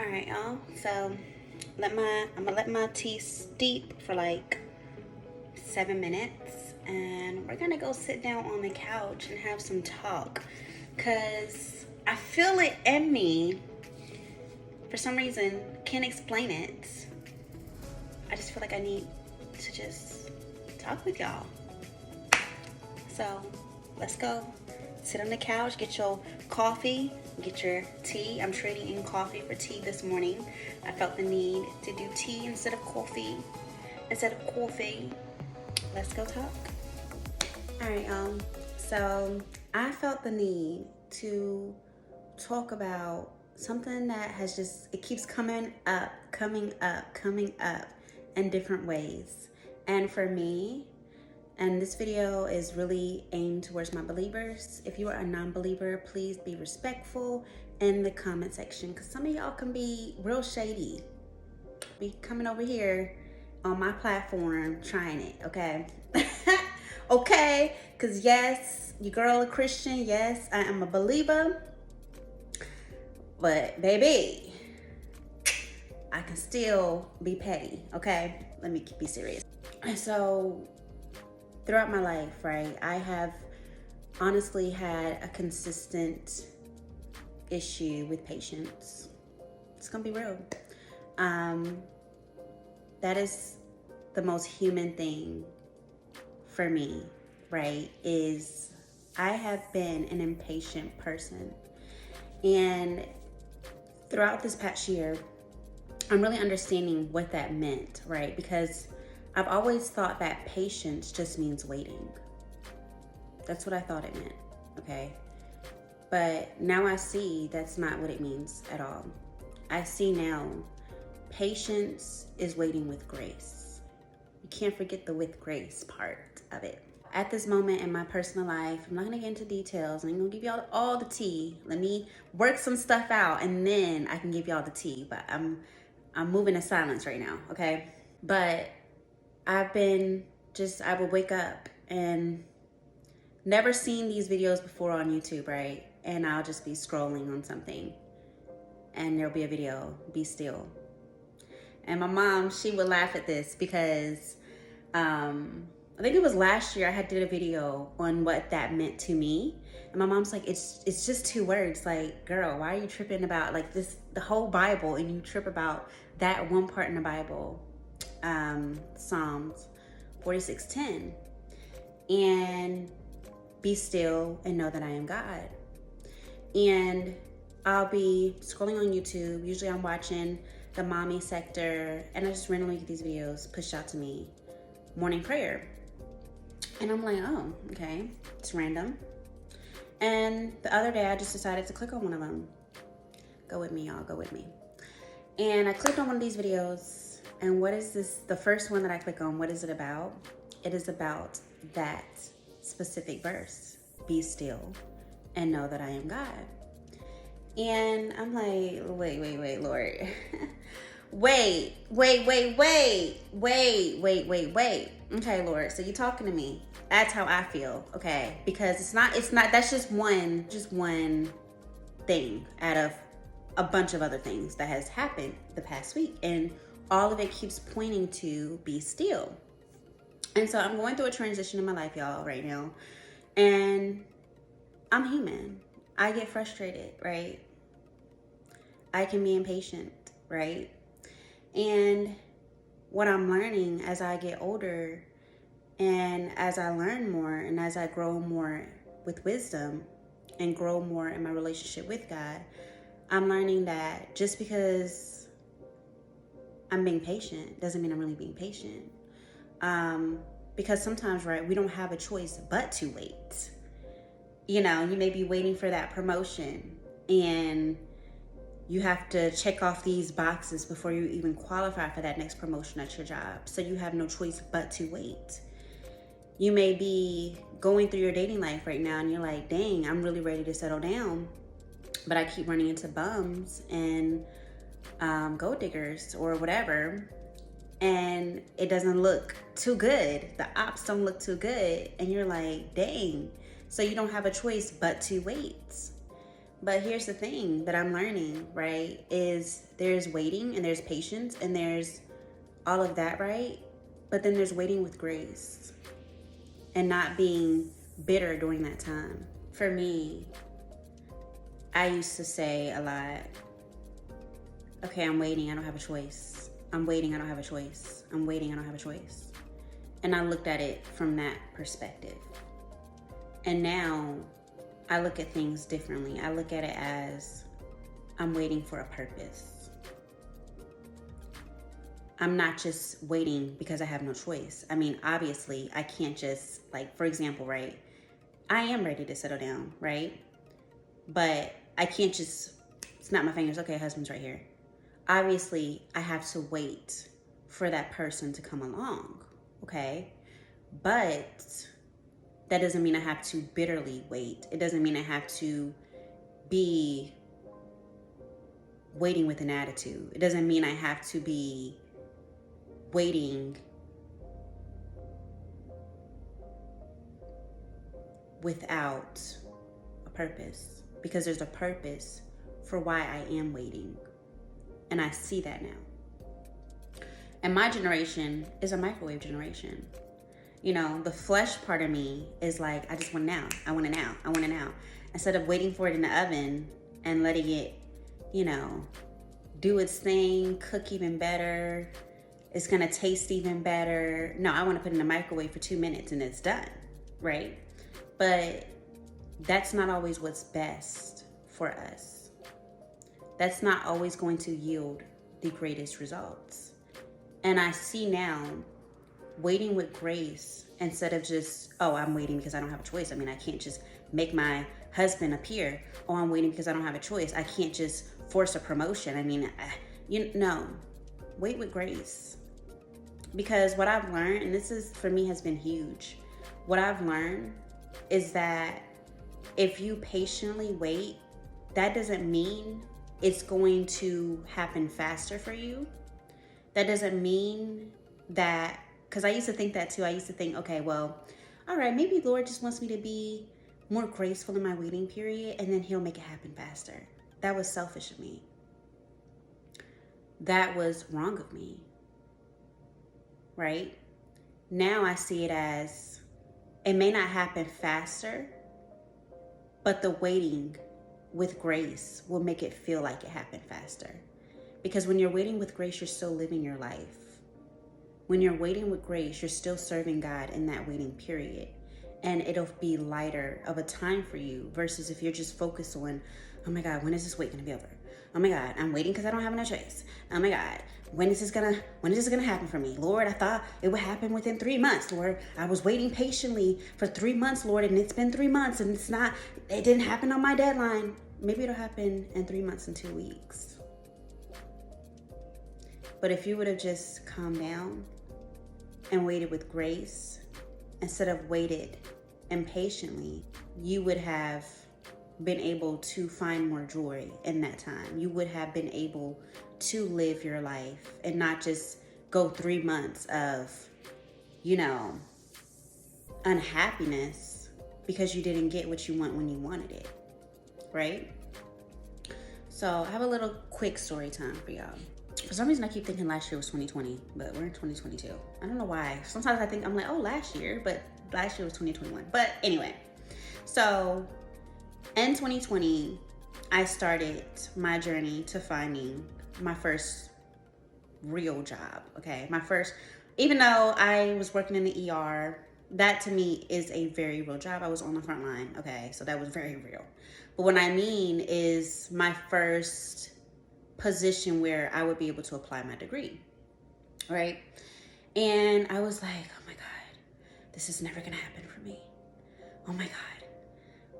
Alright, y'all. So I'm gonna let my tea steep for like 7 minutes, and we're gonna go sit down on the couch and have some talk. Cause I feel it in me for some reason. Can't explain it. I just feel like I need to just talk with y'all. So let's go. Sit on the couch, get your coffee, get your tea. I'm trading in coffee for tea this morning. I felt the need to do tea instead of coffee. Let's go talk. All right, so I felt the need to talk about something that has just, it keeps coming up in different ways. And for me, and this video is really aimed towards my believers. If you are a non-believer, please be respectful in the comment section, because some of y'all can be real shady. Be coming over here on my platform trying it, okay? Okay, because yes, your girl a Christian. Yes, I am a believer. But baby, I can still be petty, okay? Let me be serious. So throughout my life, right, I have honestly had a consistent issue with patience. It's gonna be real. That is the most human thing for me, right, is I have been an impatient person. And throughout this past year, I'm really understanding what that meant, right? Because I've always thought that patience just means waiting. That's what I thought it meant, okay? But now I see that's not what it means at all. I see now patience is waiting with grace. You can't forget the with grace part of it. At this moment in my personal life, I'm not gonna get into details. I'm gonna give y'all all the tea. Let me work some stuff out and then I can give y'all the tea. But I'm moving in silence right now, okay? But I would wake up and never seen these videos before on YouTube, right? And I'll just be scrolling on something and there'll be a video, be still. And my mom, she would laugh at this because I think it was last year I had did a video on what that meant to me. And my mom's like, it's just 2 words. Like, girl, why are you tripping about like this, the whole Bible, and you trip about that one part in the Bible? Psalms 46:10, and be still and know that I am God. And I'll be scrolling on YouTube. Usually I'm watching the mommy sector, and I just randomly get these videos pushed out to me. Morning prayer. And I'm like, oh, okay, it's random. And the other day I just decided to click on one of them. Go with me, y'all, go with me. And I clicked on one of these videos, and what is this? The first one that I click on, what is it about? It is about that specific verse. Be still and know that I am God. And I'm like, wait, Lord. wait. Okay, Lord, so you're talking to me. That's how I feel, okay? Because it's not, that's just one thing out of a bunch of other things that has happened the past week. And all of it keeps pointing to be still. And so I'm going through a transition in my life, y'all, right now. And I'm human. I get frustrated, right? I can be impatient, right? And what I'm learning as I get older and as I learn more and as I grow more with wisdom and grow more in my relationship with God, I'm learning that just because I'm being patient doesn't mean I'm really being patient. Because sometimes, right, we don't have a choice but to wait. You know, you may be waiting for that promotion and you have to check off these boxes before you even qualify for that next promotion at your job. So you have no choice but to wait. You may be going through your dating life right now and you're like, dang, I'm really ready to settle down, but I keep running into bums and gold diggers or whatever. And it doesn't look too good. The ops don't look too good. And you're like, dang. So you don't have a choice but to wait. But here's the thing that I'm learning, right? Is there's waiting and there's patience and there's all of that, right? But then there's waiting with grace and not being bitter during that time. For me, I used to say a lot, okay, I'm waiting, I don't have a choice. I'm waiting, I don't have a choice. I'm waiting, I don't have a choice. And I looked at it from that perspective. And now I look at things differently. I look at it as I'm waiting for a purpose. I'm not just waiting because I have no choice. I mean, obviously, I can't just, like, for example, right? I am ready to settle down, right? But I can't just snap my fingers, okay, husband's right here. Obviously, I have to wait for that person to come along, okay? But that doesn't mean I have to bitterly wait. It doesn't mean I have to be waiting with an attitude. It doesn't mean I have to be waiting without a purpose, because there's a purpose for why I am waiting. And I see that now. And my generation is a microwave generation. You know, the flesh part of me is like, I just want it now. I want it now. I want it now. Instead of waiting for it in the oven and letting it, you know, do its thing, cook even better. It's going to taste even better. No, I want to put it in the microwave for 2 minutes and it's done, right? But that's not always what's best for us. That's not always going to yield the greatest results. And I see now, waiting with grace instead of just, oh, I'm waiting because I don't have a choice. I mean, I can't just make my husband appear. Oh, I'm waiting because I don't have a choice. I can't just force a promotion. I mean, no, wait with grace. Because what I've learned, and this is for me has been huge, what I've learned is that if you patiently wait, that doesn't mean it's going to happen faster for you. That doesn't mean that, because I used to think that too. I used to think, okay, well, all right, maybe Lord just wants me to be more graceful in my waiting period and then he'll make it happen faster. That was selfish of me. That was wrong of me, right? Now I see it as, it may not happen faster, but the waiting with grace will make it feel like it happened faster. Because when you're waiting with grace, you're still living your life. When you're waiting with grace, you're still serving God in that waiting period. And it'll be lighter of a time for you versus if you're just focused on, oh my God, when is this wait gonna be over? Oh my God, I'm waiting because I don't have no choice. Oh my God, when is this gonna happen for me? Lord, I thought it would happen within 3 months. Lord, I was waiting patiently for 3 months, Lord, and it's been 3 months and it didn't happen on my deadline. Maybe it'll happen in 3 months and 2 weeks. But if you would have just calmed down and waited with grace, instead of waited impatiently, you would have been able to find more joy in that time. You would have been able to live your life and not just go 3 months of, unhappiness because you didn't get what you want when you wanted it, right? So I have a little quick story time for y'all. For some reason, I keep thinking last year was 2020, but we're in 2022. I don't know why. Sometimes I think, I'm like, oh, last year, but last year was 2021. But anyway, so in 2020, I started my journey to finding my first real job, okay? Even though I was working in the ER, that to me is a very real job. I was on the front line, okay? So that was very real. But what I mean is my first position where I would be able to apply my degree, right? And I was like, oh my God, this is never gonna happen for me. Oh my God,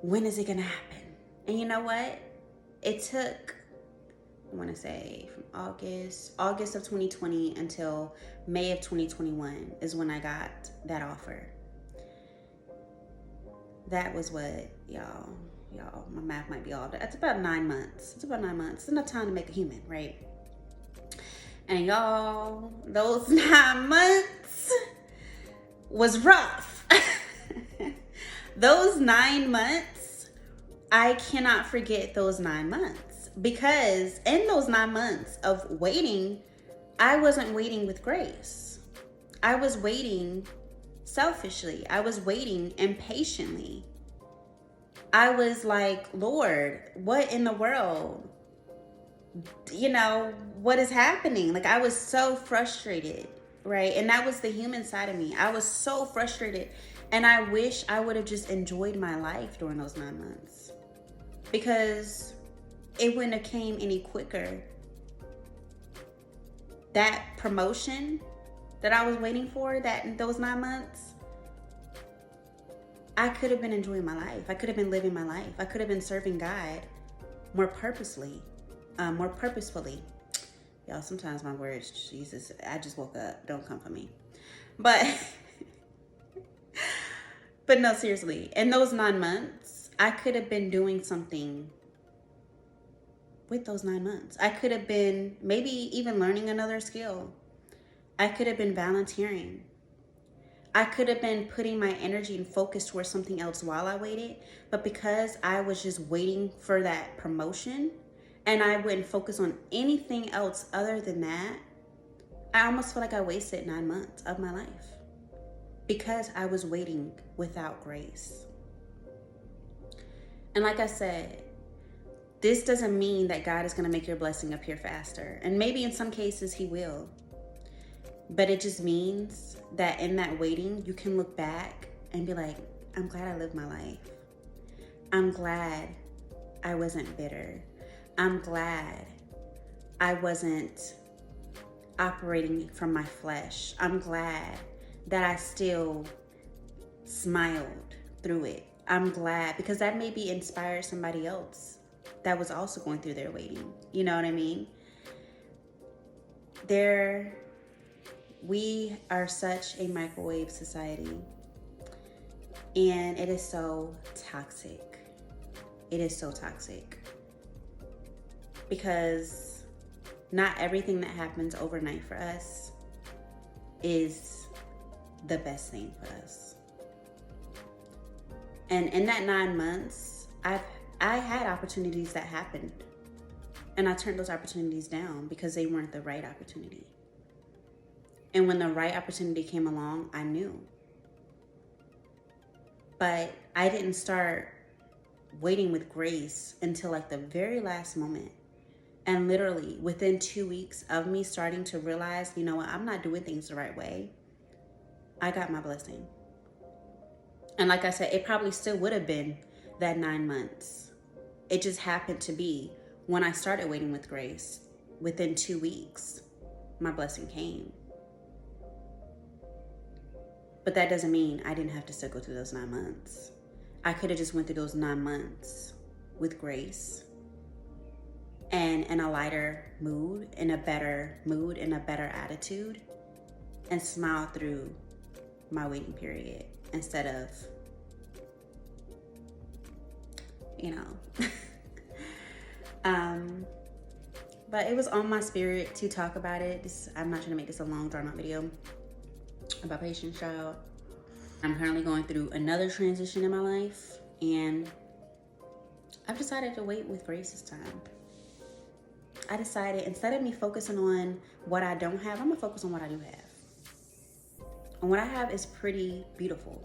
when is it gonna happen? And you know what? It took, I wanna say from August of 2020 until May of 2021 is when I got that offer. That was what, y'all, my math might be off. That's about 9 months. It's about 9 months. It's enough time to make a human, right? And y'all, those 9 months was rough. Those 9 months I cannot forget those 9 months, because in those 9 months of waiting, I wasn't waiting with grace. I was waiting selfishly. I was waiting impatiently. I was like, Lord, what in the world? What is happening? Like, I was so frustrated, right? And that was the human side of me. I was so frustrated. And I wish I would have just enjoyed my life during those 9 months, because it wouldn't have came any quicker. That promotion that I was waiting for, that in those 9 months, I could have been enjoying my life. I could have been living my life. I could have been serving God more purposefully. Y'all, sometimes my words, Jesus, I just woke up. Don't come for me. But, but no, seriously, in those 9 months, I could have been doing something with those 9 months. I could have been maybe even learning another skill. I could have been volunteering. I could have been putting my energy and focus towards something else while I waited. But because I was just waiting for that promotion, and I wouldn't focus on anything else other than that, I almost feel like I wasted 9 months of my life because I was waiting without grace. And like I said, this doesn't mean that God is going to make your blessing appear faster. And maybe in some cases he will. But it just means that in that waiting, you can look back and be like, I'm glad I lived my life. I'm glad I wasn't bitter. I'm glad I wasn't operating from my flesh. I'm glad that I still smiled through it. I'm glad, because that maybe inspired somebody else that was also going through their waiting. You know what I mean? We are such a microwave society, and it is so toxic. It is so toxic. Because not everything that happens overnight for us is the best thing for us. And in that 9 months, I had opportunities that happened, and I turned those opportunities down because they weren't the right opportunity. And when the right opportunity came along, I knew. But I didn't start waiting with grace until like the very last moment. And literally within 2 weeks of me starting to realize, you know what, I'm not doing things the right way, I got my blessing. And like I said, it probably still would have been that 9 months. It just happened to be when I started waiting with grace, within 2 weeks, my blessing came. But that doesn't mean I didn't have to still go through those 9 months. I could have just went through those 9 months with grace and in a lighter mood, in a better attitude, and smile through my waiting period instead of, but it was on my spirit to talk about it. I'm not trying to make this a long drawn out video about patience, child. I'm currently going through another transition in my life, and I've decided to wait with grace this time. I decided, instead of me focusing on what I don't have, I'm gonna focus on what I do have. And what I have is pretty beautiful.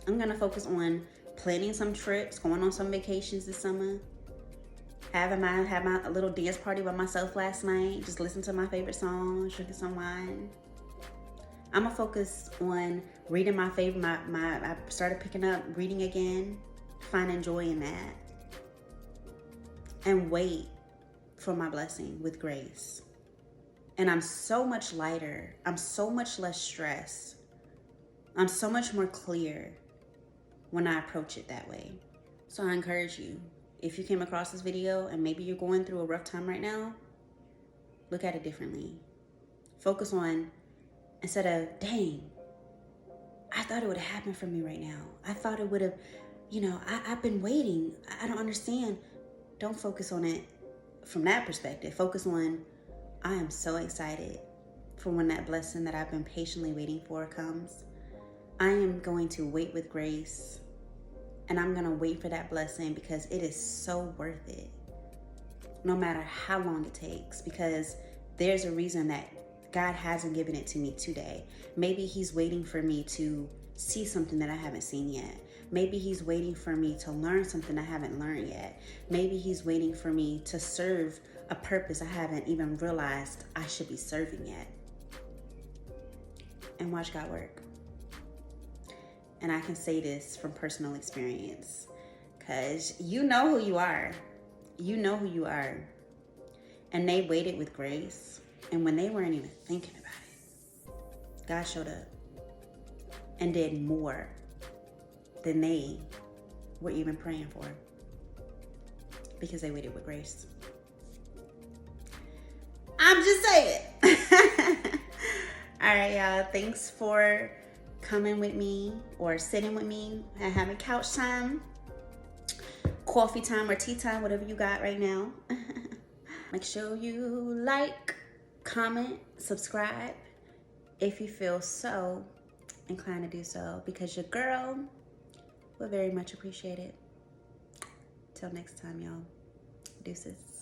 I'm gonna focus on planning some trips, going on some vacations this summer, had my little dance party by myself last night, just listen to my favorite songs, drinking some wine. I'm gonna focus on reading I started picking up reading again, finding joy in that, and wait for my blessing with grace. And I'm so much lighter. I'm so much less stressed. I'm so much more clear when I approach it that way. So I encourage you, if you came across this video and maybe you're going through a rough time right now, look at it differently. Focus on, instead of, dang, I thought it would have happened for me right now. I thought it would have, I've been waiting. I don't understand. Don't focus on it from that perspective. Focus on, I am so excited for when that blessing that I've been patiently waiting for comes. I am going to wait with grace. And I'm gonna wait for that blessing because it is so worth it. No matter how long it takes, because there's a reason that God hasn't given it to me today. Maybe he's waiting for me to see something that I haven't seen yet. Maybe he's waiting for me to learn something I haven't learned yet. Maybe he's waiting for me to serve a purpose I haven't even realized I should be serving yet. And watch God work. And I can say this from personal experience, because you know who you are. You know who you are. And they waited with grace. And when they weren't even thinking about it, God showed up and did more than they were even praying for, because they waited with grace. I'm just saying. All right, y'all. Thanks for coming with me or sitting with me and having couch time, coffee time, or tea time, whatever you got right now. Make sure you like, comment, subscribe if you feel so inclined to do so, because your girl will very much appreciate it. Till next time, y'all. Deuces.